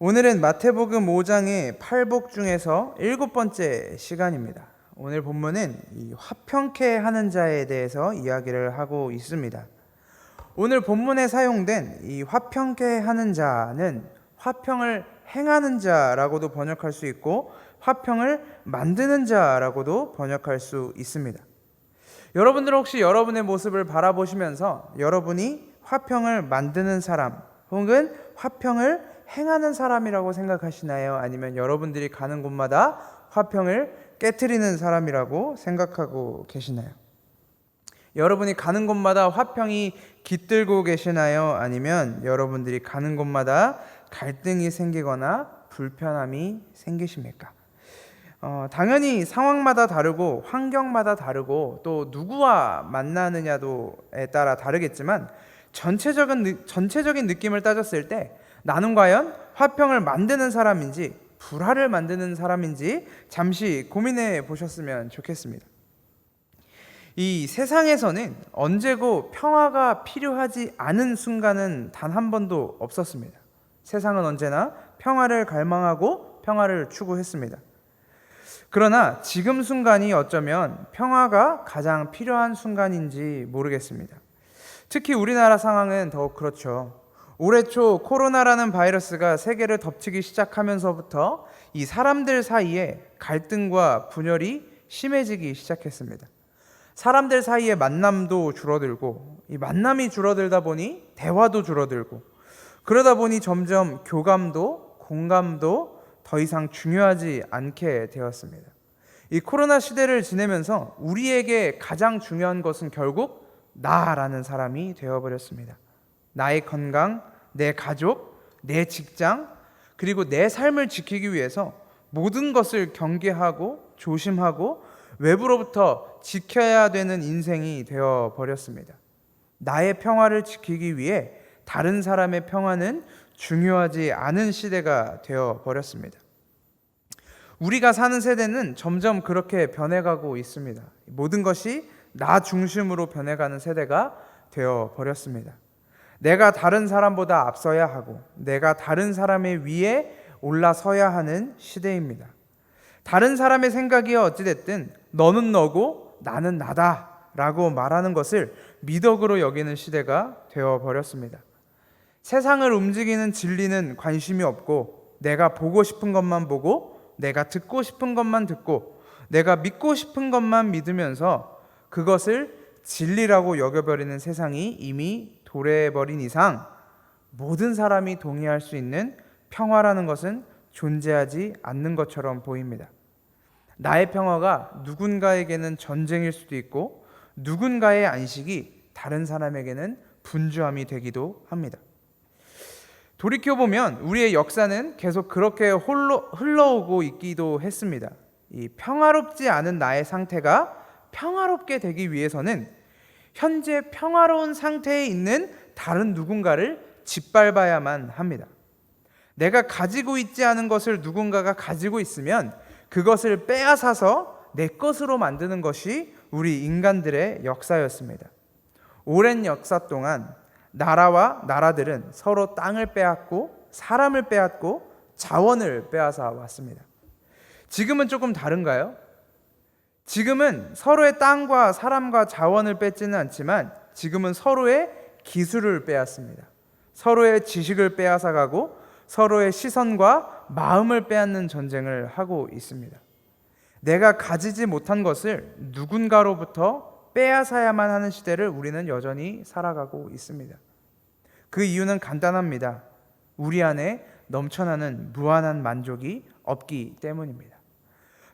오늘은 마태복음 5장의 팔복 중에서 7번째 시간입니다. 오늘 본문은 이 화평케 하는 자에 대해서 이야기를 하고 있습니다. 오늘 본문에 사용된 이 화평케 하는 자는 화평을 행하는 자라고도 번역할 수 있고 화평을 만드는 자라고도 번역할 수 있습니다. 여러분들 혹시 여러분의 모습을 바라보시면서 여러분이 화평을 만드는 사람 혹은 화평을 행하는 사람이라고 생각하시나요? 아니면 여러분들이 가는 곳마다 화평을 깨트리는 사람이라고 생각하고 계시나요? 여러분이 가는 곳마다 화평이 깃들고 계시나요? 아니면 여러분들이 가는 곳마다 갈등이 생기거나 불편함이 생기십니까? 당연히 상황마다 다르고 환경마다 다르고 또 누구와 만나느냐도에 따라 다르겠지만 전체적인 느낌을 따졌을 때 나는 과연 화평을 만드는 사람인지 불화를 만드는 사람인지 잠시 고민해 보셨으면 좋겠습니다. 이 세상에서는 언제고 평화가 필요하지 않은 순간은 단 한 번도 없었습니다. 세상은 언제나 평화를 갈망하고 평화를 추구했습니다. 그러나 지금 순간이 어쩌면 평화가 가장 필요한 순간인지 모르겠습니다. 특히 우리나라 상황은 더욱 그렇죠. 올해 초 코로나라는 바이러스가 세계를 덮치기 시작하면서부터 이 사람들 사이에 갈등과 분열이 심해지기 시작했습니다. 사람들 사이의 만남도 줄어들고 이 만남이 줄어들다 보니 대화도 줄어들고 그러다 보니 점점 교감도 공감도 더 이상 중요하지 않게 되었습니다. 이 코로나 시대를 지내면서 우리에게 가장 중요한 것은 결국 나라는 사람이 되어버렸습니다. 나의 건강, 내 가족, 내 직장, 그리고 내 삶을 지키기 위해서 모든 것을 경계하고 조심하고 외부로부터 지켜야 되는 인생이 되어버렸습니다. 나의 평화를 지키기 위해 다른 사람의 평화는 중요하지 않은 시대가 되어버렸습니다. 우리가 사는 세대는 점점 그렇게 변해가고 있습니다. 모든 것이 나 중심으로 변해가는 세대가 되어버렸습니다. 내가 다른 사람보다 앞서야 하고 내가 다른 사람의 위에 올라서야 하는 시대입니다. 다른 사람의 생각이 어찌됐든 너는 너고 나는 나다 라고 말하는 것을 미덕으로 여기는 시대가 되어버렸습니다. 세상을 움직이는 진리는 관심이 없고 내가 보고 싶은 것만 보고 내가 듣고 싶은 것만 듣고 내가 믿고 싶은 것만 믿으면서 그것을 진리라고 여겨버리는 세상이 이미 도래해버린 이상 모든 사람이 동의할 수 있는 평화라는 것은 존재하지 않는 것처럼 보입니다. 나의 평화가 누군가에게는 전쟁일 수도 있고 누군가의 안식이 다른 사람에게는 분주함이 되기도 합니다. 돌이켜보면 우리의 역사는 계속 그렇게 흘러오고 있기도 했습니다. 이 평화롭지 않은 나의 상태가 평화롭게 되기 위해서는 현재 평화로운 상태에 있는 다른 누군가를 짓밟아야만 합니다. 내가 가지고 있지 않은 것을 누군가가 가지고 있으면 그것을 빼앗아서 내 것으로 만드는 것이 우리 인간들의 역사였습니다. 오랜 역사 동안 나라와 나라들은 서로 땅을 빼앗고 사람을 빼앗고 자원을 빼앗아 왔습니다. 지금은 조금 다른가요? 지금은 서로의 땅과 사람과 자원을 뺏지는 않지만 지금은 서로의 기술을 빼앗습니다. 서로의 지식을 빼앗아가고 서로의 시선과 마음을 빼앗는 전쟁을 하고 있습니다. 내가 가지지 못한 것을 누군가로부터 빼앗아야만 하는 시대를 우리는 여전히 살아가고 있습니다. 그 이유는 간단합니다. 우리 안에 넘쳐나는 무한한 만족이 없기 때문입니다.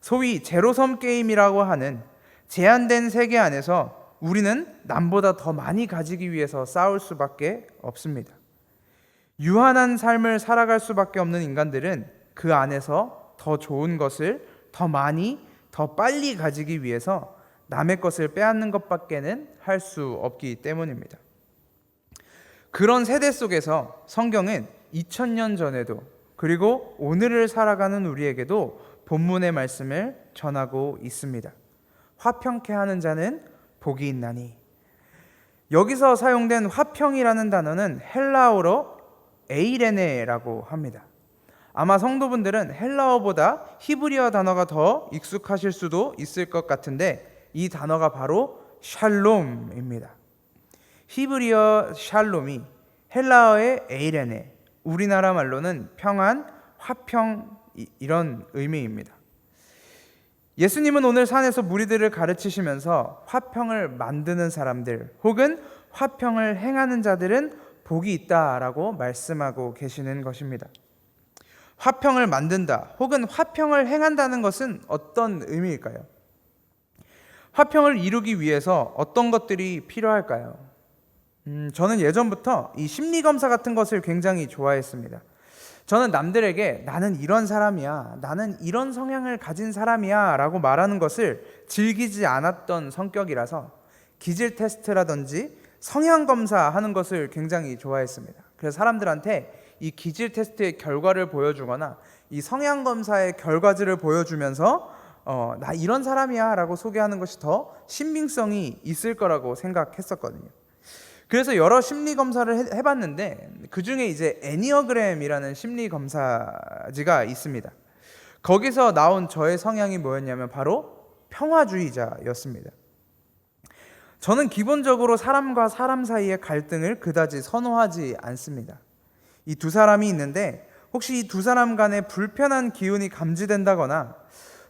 소위 제로섬 게임이라고 하는 제한된 세계 안에서 우리는 남보다 더 많이 가지기 위해서 싸울 수밖에 없습니다. 유한한 삶을 살아갈 수밖에 없는 인간들은 그 안에서 더 좋은 것을 더 많이, 더 빨리 가지기 위해서 남의 것을 빼앗는 것밖에는 할 수 없기 때문입니다. 그런 세대 속에서 성경은 2000년 전에도 그리고 오늘을 살아가는 우리에게도 본문의 말씀을 전하고 있습니다. 화평케 하는 자는 복이 있나니. 여기서 사용된 화평이라는 단어는 헬라어로 에이레네라고 합니다. 아마 성도분들은 헬라어보다 히브리어 단어가 더 익숙하실 수도 있을 것 같은데 이 단어가 바로 샬롬입니다. 히브리어 샬롬이 헬라어의 에이레네, 우리나라 말로는 평안, 화평 이런 의미입니다. 예수님은 오늘 산에서 무리들을 가르치시면서 화평을 만드는 사람들 혹은 화평을 행하는 자들은 복이 있다라고 말씀하고 계시는 것입니다. 화평을 만든다 혹은 화평을 행한다는 것은 어떤 의미일까요? 화평을 이루기 위해서 어떤 것들이 필요할까요? 저는 예전부터 이 심리검사 같은 것을 굉장히 좋아했습니다. 저는 남들에게 나는 이런 사람이야, 나는 이런 성향을 가진 사람이야 라고 말하는 것을 즐기지 않았던 성격이라서 기질 테스트라든지 성향 검사하는 것을 굉장히 좋아했습니다. 그래서 사람들한테 이 기질 테스트의 결과를 보여주거나 이 성향 검사의 결과지를 보여주면서 나 이런 사람이야 라고 소개하는 것이 더 신빙성이 있을 거라고 생각했었거든요. 그래서 여러 심리 검사를 해봤는데 그 중에 이제 애니어그램이라는 심리 검사지가 있습니다. 거기서 나온 저의 성향이 뭐였냐면 바로 평화주의자였습니다. 저는 기본적으로 사람과 사람 사이의 갈등을 그다지 선호하지 않습니다. 이 두 사람이 있는데 혹시 이 두 사람 간에 불편한 기운이 감지된다거나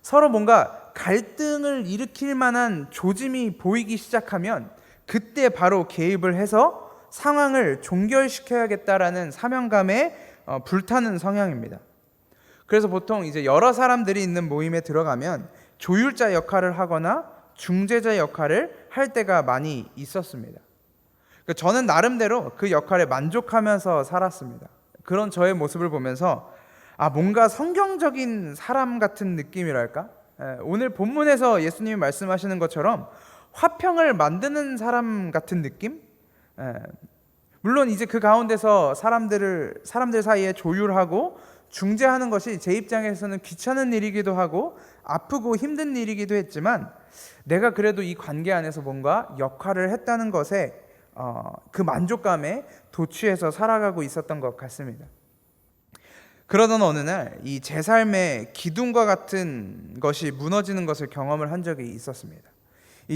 서로 뭔가 갈등을 일으킬 만한 조짐이 보이기 시작하면 그때 바로 개입을 해서 상황을 종결시켜야겠다라는 사명감에 불타는 성향입니다. 그래서 보통 이제 여러 사람들이 있는 모임에 들어가면 조율자 역할을 하거나 중재자 역할을 할 때가 많이 있었습니다. 저는 나름대로 그 역할에 만족하면서 살았습니다. 그런 저의 모습을 보면서 뭔가 성경적인 사람 같은 느낌이랄까? 오늘 본문에서 예수님이 말씀하시는 것처럼 화평을 만드는 사람 같은 느낌? 물론 이제 그 가운데서 사람들 사이에 조율하고 중재하는 것이 제 입장에서는 귀찮은 일이기도 하고 아프고 힘든 일이기도 했지만 내가 그래도 이 관계 안에서 뭔가 역할을 했다는 것에 그 만족감에 도취해서 살아가고 있었던 것 같습니다. 그러던 어느 날 이 제 삶의 기둥과 같은 것이 무너지는 것을 경험을 한 적이 있었습니다.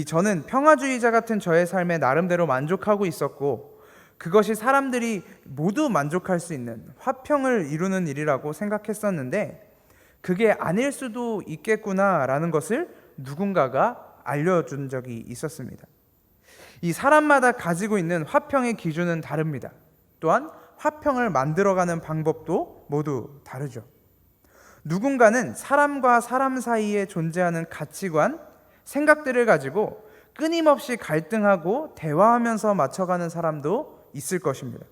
저는 평화주의자 같은 저의 삶에 나름대로 만족하고 있었고 그것이 사람들이 모두 만족할 수 있는 화평을 이루는 일이라고 생각했었는데 그게 아닐 수도 있겠구나라는 것을 누군가가 알려준 적이 있었습니다. 이 사람마다 가지고 있는 화평의 기준은 다릅니다. 또한 화평을 만들어가는 방법도 모두 다르죠. 누군가는 사람과 사람 사이에 존재하는 가치관, 생각들을 가지고 끊임없이 갈등하고 대화하면서 맞춰가는 사람도 있을 것입니다.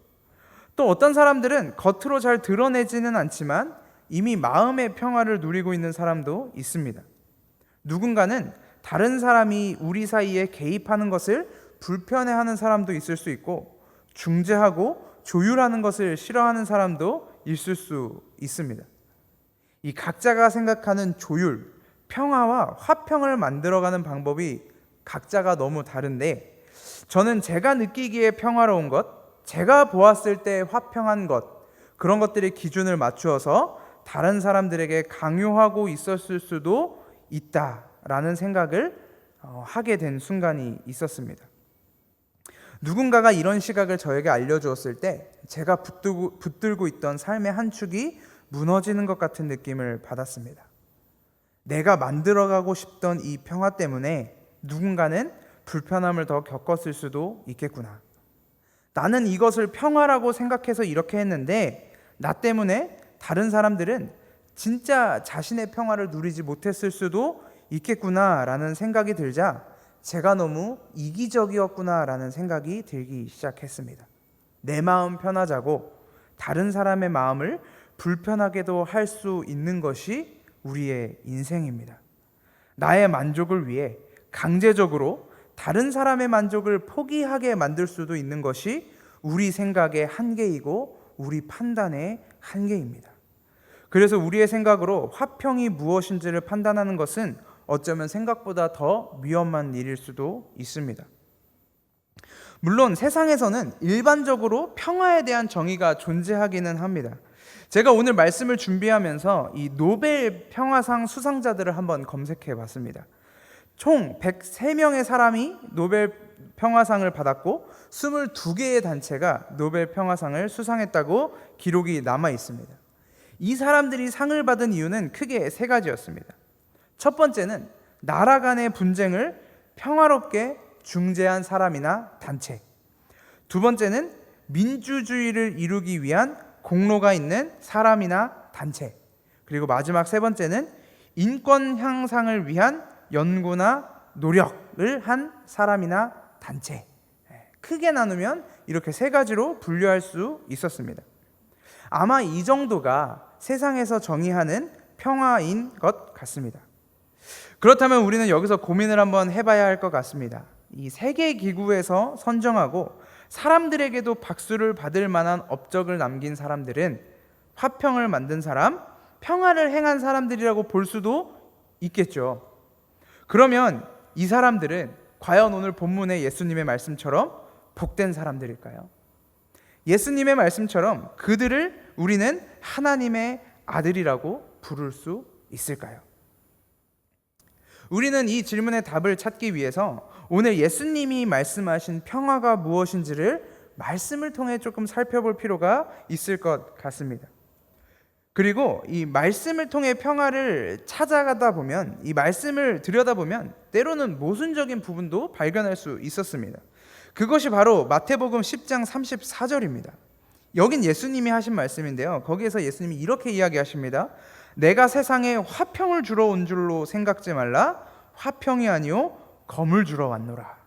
또 어떤 사람들은 겉으로 잘 드러내지는 않지만 이미 마음의 평화를 누리고 있는 사람도 있습니다. 누군가는 다른 사람이 우리 사이에 개입하는 것을 불편해하는 사람도 있을 수 있고 중재하고 조율하는 것을 싫어하는 사람도 있을 수 있습니다. 이 각자가 생각하는 조율, 평화와 화평을 만들어가는 방법이 각자가 너무 다른데 저는 제가 느끼기에 평화로운 것, 제가 보았을 때 화평한 것 그런 것들의 기준을 맞추어서 다른 사람들에게 강요하고 있었을 수도 있다라는 생각을 하게 된 순간이 있었습니다. 누군가가 이런 시각을 저에게 알려주었을 때 제가 붙들고 있던 삶의 한 축이 무너지는 것 같은 느낌을 받았습니다. 내가 만들어가고 싶던 이 평화 때문에 누군가는 불편함을 더 겪었을 수도 있겠구나. 나는 이것을 평화라고 생각해서 이렇게 했는데 나 때문에 다른 사람들은 진짜 자신의 평화를 누리지 못했을 수도 있겠구나라는 생각이 들자 제가 너무 이기적이었구나라는 생각이 들기 시작했습니다. 내 마음 편하자고 다른 사람의 마음을 불편하게도 할 수 있는 것이 우리의 인생입니다. 나의 만족을 위해 강제적으로 다른 사람의 만족을 포기하게 만들 수도 있는 것이 우리 생각의 한계이고 우리 판단의 한계입니다. 그래서 우리의 생각으로 화평이 무엇인지를 판단하는 것은 어쩌면 생각보다 더 위험한 일일 수도 있습니다. 물론 세상에서는 일반적으로 평화에 대한 정의가 존재하기는 합니다. 제가 오늘 말씀을 준비하면서 이 노벨 평화상 수상자들을 한번 검색해 봤습니다. 총 103명의 사람이 노벨 평화상을 받았고 22개의 단체가 노벨 평화상을 수상했다고 기록이 남아 있습니다. 이 사람들이 상을 받은 이유는 크게 세 가지였습니다. 첫 번째는 나라 간의 분쟁을 평화롭게 중재한 사람이나 단체. 두 번째는 민주주의를 이루기 위한 공로가 있는 사람이나 단체. 그리고 마지막 세 번째는 인권 향상을 위한 연구나 노력을 한 사람이나 단체. 크게 나누면 이렇게 세 가지로 분류할 수 있었습니다. 아마 이 정도가 세상에서 정의하는 평화인 것 같습니다. 그렇다면 우리는 여기서 고민을 한번 해봐야 할 것 같습니다. 이 세계기구에서 선정하고 사람들에게도 박수를 받을 만한 업적을 남긴 사람들은 화평을 만든 사람, 평화를 행한 사람들이라고 볼 수도 있겠죠. 그러면 이 사람들은 과연 오늘 본문의 예수님의 말씀처럼 복된 사람들일까요? 예수님의 말씀처럼 그들을 우리는 하나님의 아들이라고 부를 수 있을까요? 우리는 이 질문의 답을 찾기 위해서 오늘 예수님이 말씀하신 평화가 무엇인지를 말씀을 통해 조금 살펴볼 필요가 있을 것 같습니다. 그리고 이 말씀을 통해 평화를 찾아가다 보면, 이 말씀을 들여다보면 때로는 모순적인 부분도 발견할 수 있었습니다. 그것이 바로 마태복음 10장 34절입니다. 여긴 예수님이 하신 말씀인데요. 거기에서 예수님이 이렇게 이야기하십니다. 내가 세상에 화평을 주러 온 줄로 생각지 말라. 화평이 아니요 검을 주러 왔노라.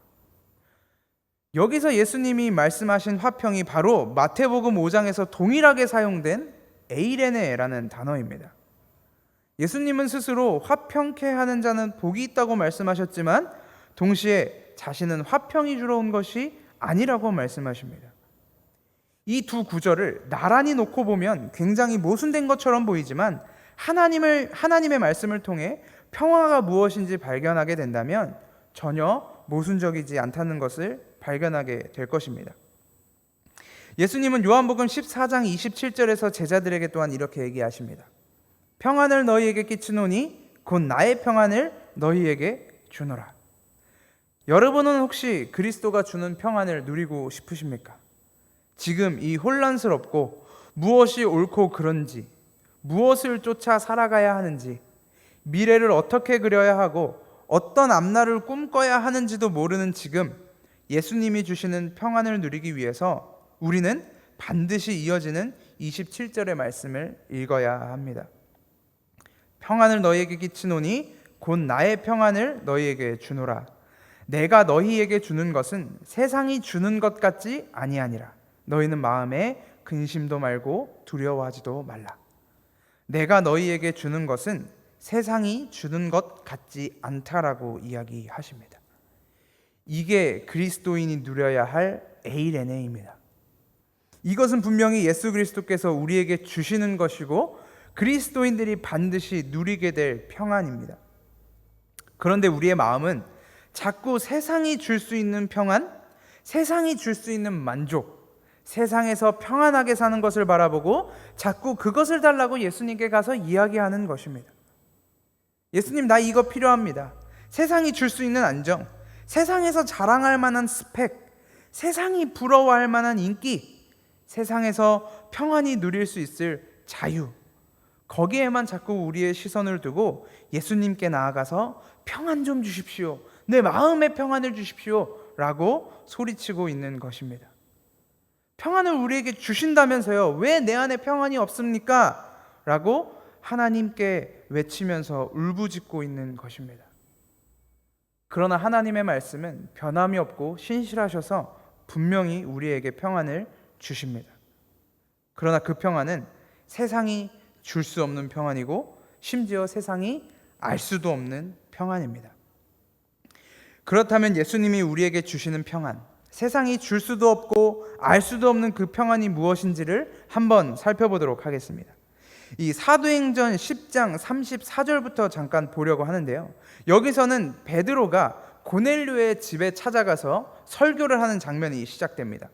여기서 예수님이 말씀하신 화평이 바로 마태복음 5장에서 동일하게 사용된 에이레네라는 단어입니다. 예수님은 스스로 화평케 하는 자는 복이 있다고 말씀하셨지만 동시에 자신은 화평이 주러 온 것이 아니라고 말씀하십니다. 이 두 구절을 나란히 놓고 보면 굉장히 모순된 것처럼 보이지만 하나님의 말씀을 통해 평화가 무엇인지 발견하게 된다면 전혀 모순적이지 않다는 것을 발견하게 될 것입니다. 예수님은 요한복음 14장 27절에서 제자들에게 또한 이렇게 얘기하십니다. 평안을 너희에게 끼치노니 곧 나의 평안을 너희에게 주노라. 여러분은 혹시 그리스도가 주는 평안을 누리고 싶으십니까? 지금 이 혼란스럽고 무엇이 옳고 그른지, 무엇을 쫓아 살아가야 하는지, 미래를 어떻게 그려야 하고 어떤 앞날을 꿈꿔야 하는지도 모르는 지금 예수님이 주시는 평안을 누리기 위해서 우리는 반드시 이어지는 27절의 말씀을 읽어야 합니다. 평안을 너희에게 끼치노니 곧 나의 평안을 너희에게 주노라. 내가 너희에게 주는 것은 세상이 주는 것 같지 아니하니라. 너희는 마음에 근심도 말고 두려워하지도 말라. 내가 너희에게 주는 것은 세상이 주는 것 같지 않다라고 이야기하십니다. 이게 그리스도인이 누려야 할 에이레네입니다. 이것은 분명히 예수 그리스도께서 우리에게 주시는 것이고 그리스도인들이 반드시 누리게 될 평안입니다. 그런데 우리의 마음은 자꾸 세상이 줄 수 있는 평안, 세상이 줄 수 있는 만족, 세상에서 평안하게 사는 것을 바라보고 자꾸 그것을 달라고 예수님께 가서 이야기하는 것입니다. 예수님, 나 이거 필요합니다. 세상이 줄 수 있는 안정, 세상에서 자랑할 만한 스펙, 세상이 부러워할 만한 인기, 세상에서 평안히 누릴 수 있을 자유, 거기에만 자꾸 우리의 시선을 두고 예수님께 나아가서 평안 좀 주십시오, 내 마음의 평안을 주십시오 라고 소리치고 있는 것입니다. 평안을 우리에게 주신다면서요, 왜 내 안에 평안이 없습니까? 라고 하나님께 외치면서 울부짖고 있는 것입니다. 그러나 하나님의 말씀은 변함이 없고 신실하셔서 분명히 우리에게 평안을 주십니다. 그러나 그 평안은 세상이 줄 수 없는 평안이고 심지어 세상이 알 수도 없는 평안입니다. 그렇다면 예수님이 우리에게 주시는 평안, 세상이 줄 수도 없고 알 수도 없는 그 평안이 무엇인지를 한번 살펴보도록 하겠습니다. 이 사도행전 10장 34절부터 잠깐 보려고 하는데요. 여기서는 베드로가 고넬료의 집에 찾아가서 설교를 하는 장면이 시작됩니다.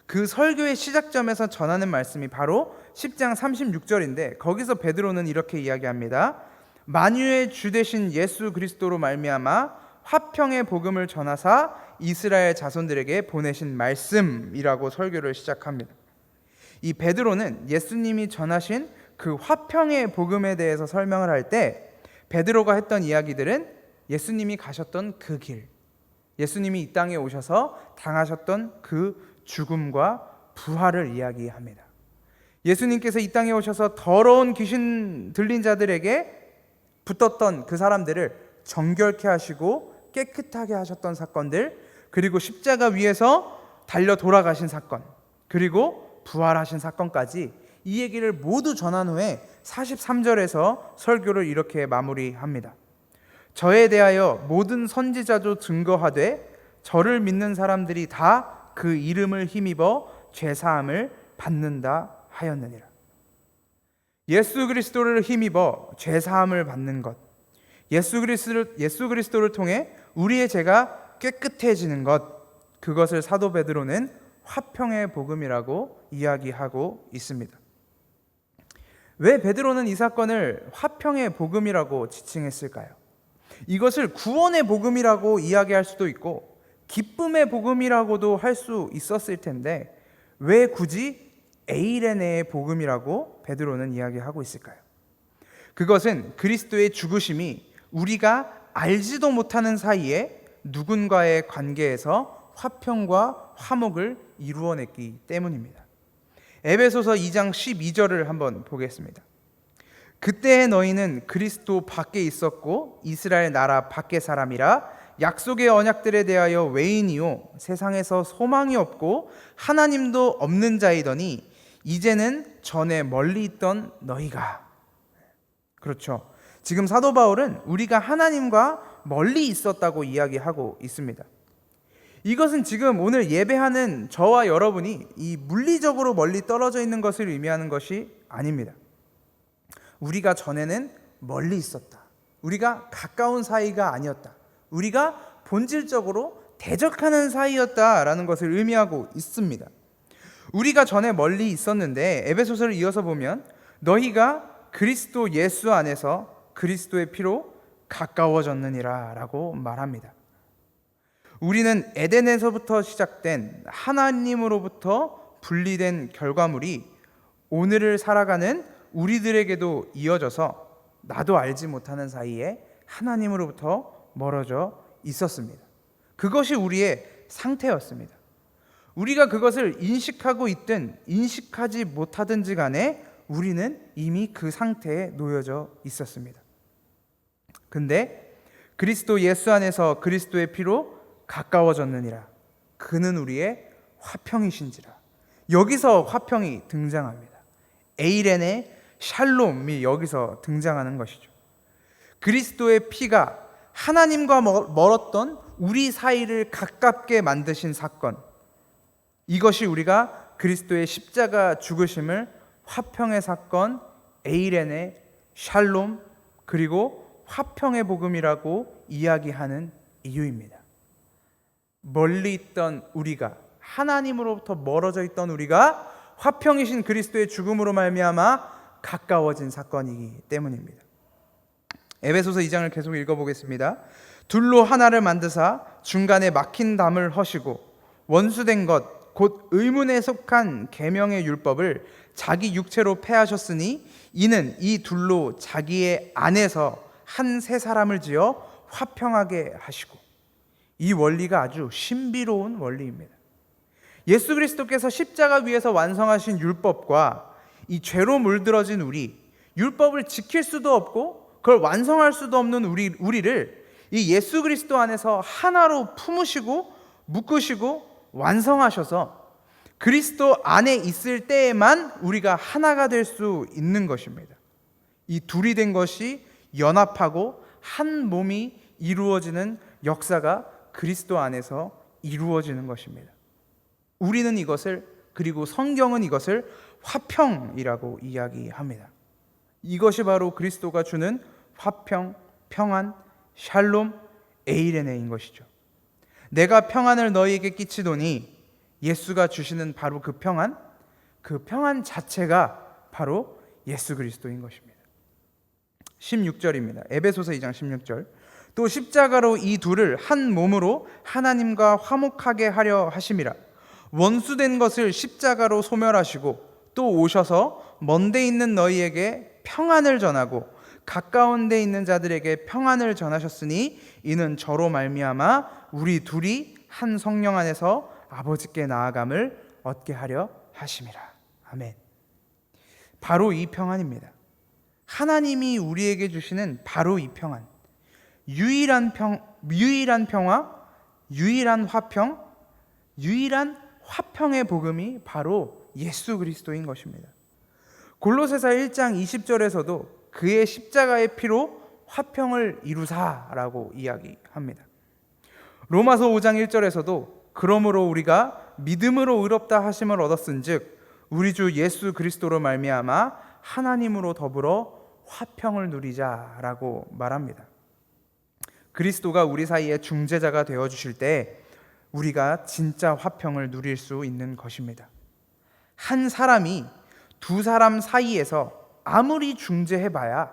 그 설교의 시작점에서 전하는 말씀이 바로 10장 36절인데 거기서 베드로는 이렇게 이야기합니다. 만유의 주 되신 예수 그리스도로 말미암아 화평의 복음을 전하사 이스라엘 자손들에게 보내신 말씀이라고 설교를 시작합니다. 이 베드로는 예수님이 전하신 그 화평의 복음에 대해서 설명을 할 때 베드로가 했던 이야기들은 예수님이 가셨던 그 길, 예수님이 이 땅에 오셔서 당하셨던 그 죽음과 부활을 이야기합니다. 예수님께서 이 땅에 오셔서 더러운 귀신 들린 자들에게 붙었던 그 사람들을 정결케 하시고 깨끗하게 하셨던 사건들, 그리고 십자가 위에서 달려 돌아가신 사건, 그리고 부활하신 사건까지 이 얘기를 모두 전한 후에 43절에서 설교를 이렇게 마무리합니다. 저에 대하여 모든 선지자도 증거하되 저를 믿는 사람들이 다 그 이름을 힘입어 죄사함을 받는다 하였느니라. 예수 그리스도를 힘입어 죄사함을 받는 것, 예수 그리스도를 통해 우리의 죄가 깨끗해지는 것, 그것을 사도 베드로는 화평의 복음이라고 이야기하고 있습니다. 왜 베드로는 이 사건을 화평의 복음이라고 지칭했을까요? 이것을 구원의 복음이라고 이야기할 수도 있고 기쁨의 복음이라고도 할 수 있었을 텐데 왜 굳이 에이레네의 복음이라고 베드로는 이야기하고 있을까요? 그것은 그리스도의 죽으심이 우리가 알지도 못하는 사이에 누군가의 관계에서 화평과 화목을 이루어냈기 때문입니다. 에베소서 2장 12절을 한번 보겠습니다. 그때의 너희는 그리스도 밖에 있었고 이스라엘 나라 밖의 사람이라 약속의 언약들에 대하여 외인이요 세상에서 소망이 없고 하나님도 없는 자이더니 이제는 전에 멀리 있던 너희가. 그렇죠. 지금 사도 바울은 우리가 하나님과 멀리 있었다고 이야기하고 있습니다. 이것은 지금 오늘 예배하는 저와 여러분이 이 물리적으로 멀리 떨어져 있는 것을 의미하는 것이 아닙니다. 우리가 전에는 멀리 있었다. 우리가 가까운 사이가 아니었다. 우리가 본질적으로 대적하는 사이였다라는 것을 의미하고 있습니다. 우리가 전에 멀리 있었는데 에베소서를 이어서 보면 너희가 그리스도 예수 안에서 그리스도의 피로 가까워졌느니라 라고 말합니다. 우리는 에덴에서부터 시작된 하나님으로부터 분리된 결과물이 오늘을 살아가는 우리들에게도 이어져서 나도 알지 못하는 사이에 하나님으로부터 멀어져 있었습니다. 그것이 우리의 상태였습니다. 우리가 그것을 인식하고 있든 인식하지 못하든지 간에 우리는 이미 그 상태에 놓여져 있었습니다. 근데 그리스도 예수 안에서 그리스도의 피로 가까워졌느니라. 그는 우리의 화평이신지라. 여기서 화평이 등장합니다. 에이렌의 샬롬이 여기서 등장하는 것이죠. 그리스도의 피가 하나님과 멀었던 우리 사이를 가깝게 만드신 사건, 이것이 우리가 그리스도의 십자가 죽으심을 화평의 사건, 에이렌의 샬롬, 그리고 화평의 복음이라고 이야기하는 이유입니다. 멀리 있던 우리가, 하나님으로부터 멀어져 있던 우리가 화평이신 그리스도의 죽음으로 말미암아 가까워진 사건이기 때문입니다. 에베소서 2장을 계속 읽어보겠습니다. 둘로 하나를 만드사 중간에 막힌 담을 허시고 원수된 것 곧 의문에 속한 계명의 율법을 자기 육체로 폐하셨으니 이는 이 둘로 자기의 안에서 한 새 사람을 지어 화평하게 하시고. 이 원리가 아주 신비로운 원리입니다. 예수 그리스도께서 십자가 위에서 완성하신 율법과 이 죄로 물들어진 우리, 율법을 지킬 수도 없고 그걸 완성할 수도 없는 우리를 이 예수 그리스도 안에서 하나로 품으시고 묶으시고 완성하셔서 그리스도 안에 있을 때에만 우리가 하나가 될 수 있는 것입니다. 이 둘이 된 것이 연합하고 한 몸이 이루어지는 역사가 그리스도 안에서 이루어지는 것입니다. 우리는 이것을, 그리고 성경은 이것을 화평이라고 이야기합니다. 이것이 바로 그리스도가 주는 화평, 평안, 샬롬, 에이레네인 것이죠. 내가 평안을 너희에게 끼치도니 예수가 주시는 바로 그 평안 자체가 바로 예수 그리스도인 것입니다. 16절입니다. 에베소서 2장 16절. 또 십자가로 이 둘을 한 몸으로 하나님과 화목하게 하려 하심이라. 원수된 것을 십자가로 소멸하시고 또 오셔서 먼데 있는 너희에게 평안을 전하고 가까운 데 있는 자들에게 평안을 전하셨으니 이는 저로 말미암아 우리 둘이 한 성령 안에서 아버지께 나아감을 얻게 하려 하심이라. 아멘. 바로 이 평안입니다. 하나님이 우리에게 주시는 바로 이 평안, 유일한 평화, 유일한 화평, 유일한 화평의 복음이 바로 예수 그리스도인 것입니다. 골로새서 1장 20절에서도 그의 십자가의 피로 화평을 이루사라고 이야기합니다. 로마서 5장 1절에서도 그러므로 우리가 믿음으로 의롭다 하심을 얻었은즉 우리 주 예수 그리스도로 말미암아 하나님으로 더불어 화평을 누리자라고 말합니다. 그리스도가 우리 사이에 중재자가 되어 주실 때 우리가 진짜 화평을 누릴 수 있는 것입니다. 한 사람이 두 사람 사이에서 아무리 중재해봐야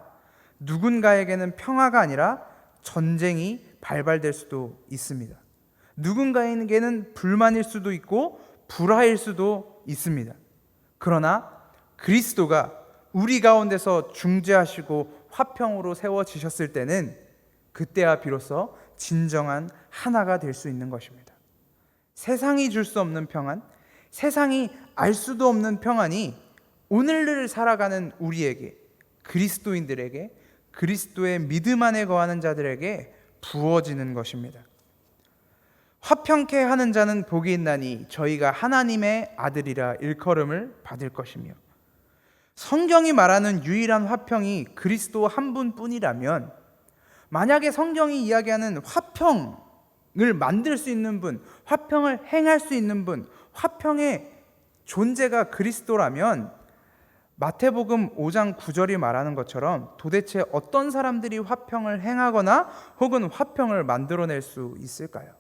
누군가에게는 평화가 아니라 전쟁이 발발될 수도 있습니다. 누군가에게는 불만일 수도 있고 불화일 수도 있습니다. 그러나 그리스도가 우리 가운데서 중재하시고 화평으로 세워지셨을 때는 그때야 비로소 진정한 하나가 될 수 있는 것입니다. 세상이 줄 수 없는 평안, 세상이 알 수도 없는 평안이 오늘을 살아가는 우리에게, 그리스도인들에게, 그리스도의 믿음 안에 거하는 자들에게 부어지는 것입니다. 화평케 하는 자는 복이 있나니 저희가 하나님의 아들이라 일컬음을 받을 것이며. 성경이 말하는 유일한 화평이 그리스도 한 분뿐이라면, 만약에 성경이 이야기하는 화평을 만들 수 있는 분, 화평을 행할 수 있는 분, 화평의 존재가 그리스도라면 마태복음 5장 9절이 말하는 것처럼 도대체 어떤 사람들이 화평을 행하거나 혹은 화평을 만들어낼 수 있을까요?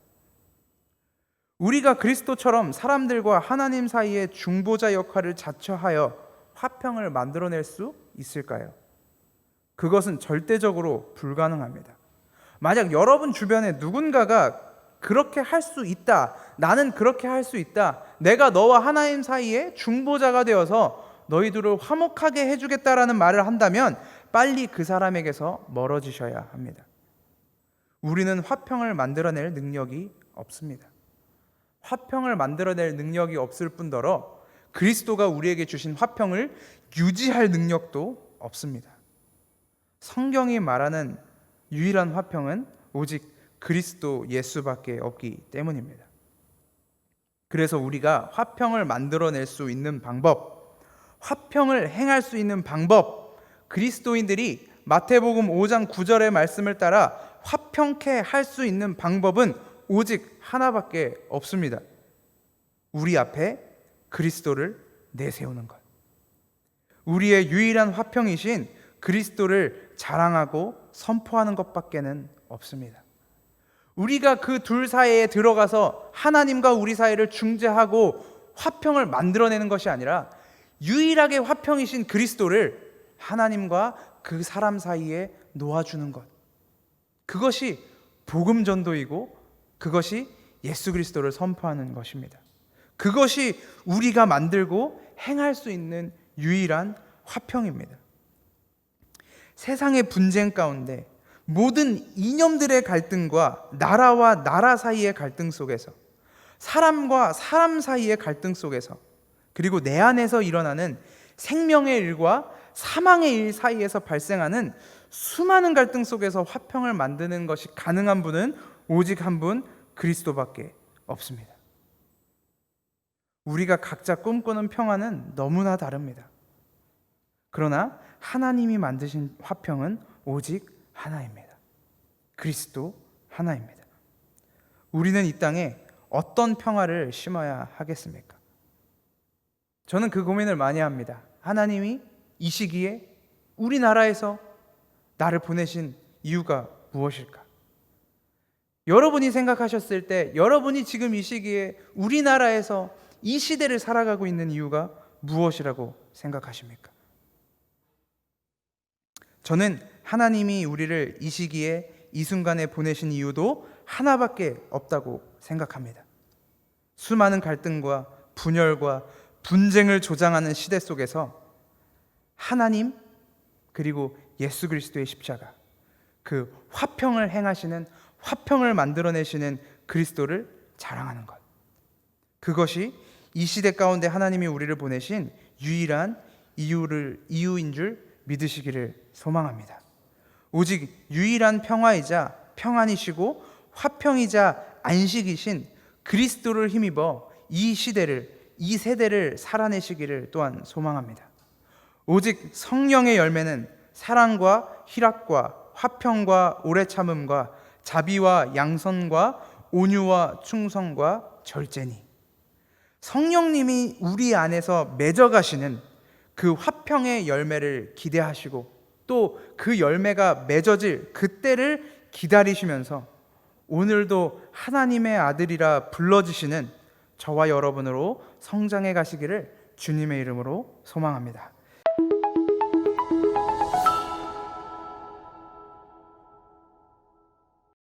우리가 그리스도처럼 사람들과 하나님 사이의 중보자 역할을 자처하여 화평을 만들어낼 수 있을까요? 그것은 절대적으로 불가능합니다. 만약 여러분 주변에 누군가가 그렇게 할 수 있다, 나는 그렇게 할 수 있다, 내가 너와 하나님 사이에 중보자가 되어서 너희들을 화목하게 해주겠다라는 말을 한다면 빨리 그 사람에게서 멀어지셔야 합니다. 우리는 화평을 만들어낼 능력이 없습니다. 화평을 만들어낼 능력이 없을 뿐더러 그리스도가 우리에게 주신 화평을 유지할 능력도 없습니다. 성경이 말하는 유일한 화평은 오직 그리스도 예수밖에 없기 때문입니다. 그래서 우리가 화평을 만들어낼 수 있는 방법, 화평을 행할 수 있는 방법, 그리스도인들이 마태복음 5장 9절의 말씀을 따라 화평케 할 수 있는 방법은 오직 하나밖에 없습니다. 우리 앞에 그리스도를 내세우는 것. 우리의 유일한 화평이신 그리스도를 자랑하고 선포하는 것밖에는 없습니다. 우리가 그 둘 사이에 들어가서 하나님과 우리 사이를 중재하고 화평을 만들어내는 것이 아니라 유일하게 화평이신 그리스도를 하나님과 그 사람 사이에 놓아주는 것. 그것이 복음 전도이고 그것이 예수 그리스도를 선포하는 것입니다. 그것이 우리가 만들고 행할 수 있는 유일한 화평입니다. 세상의 분쟁 가운데 모든 이념들의 갈등과 나라와 나라 사이의 갈등 속에서, 사람과 사람 사이의 갈등 속에서, 그리고 내 안에서 일어나는 생명의 일과 사망의 일 사이에서 발생하는 수많은 갈등 속에서 화평을 만드는 것이 가능한 분은 오직 한 분, 그리스도밖에 없습니다. 우리가 각자 꿈꾸는 평안은 너무나 다릅니다. 그러나 하나님이 만드신 화평은 오직 하나입니다. 그리스도 하나입니다. 우리는 이 땅에 어떤 평화를 심어야 하겠습니까? 저는 그 고민을 많이 합니다. 하나님이 이 시기에 우리나라에서 나를 보내신 이유가 무엇일까? 여러분이 생각하셨을 때, 여러분이 지금 이 시기에 우리나라에서 이 시대를 살아가고 있는 이유가 무엇이라고 생각하십니까? 저는 하나님이 우리를 이 시기에 이 순간에 보내신 이유도 하나밖에 없다고 생각합니다. 수많은 갈등과 분열과 분쟁을 조장하는 시대 속에서 하나님 그리고 예수 그리스도의 십자가, 그 화평을 행하시는, 화평을 만들어내시는 그리스도를 자랑하는 것, 그것이 이 시대 가운데 하나님이 우리를 보내신 유일한 이유인 줄 믿으시기를 소망합니다. 오직 유일한 평화이자 평안이시고 화평이자 안식이신 그리스도를 힘입어 이 시대를, 이 세대를 살아내시기를 또한 소망합니다. 오직 성령의 열매는 사랑과 희락과 화평과 오래 참음과 자비와 양선과 온유와 충성과 절제니, 성령님이 우리 안에서 맺어가시는 그 화평의 열매를 기대하시고 또 그 열매가 맺어질 그때를 기다리시면서 오늘도 하나님의 아들이라 불러주시는 저와 여러분으로 성장해 가시기를 주님의 이름으로 소망합니다.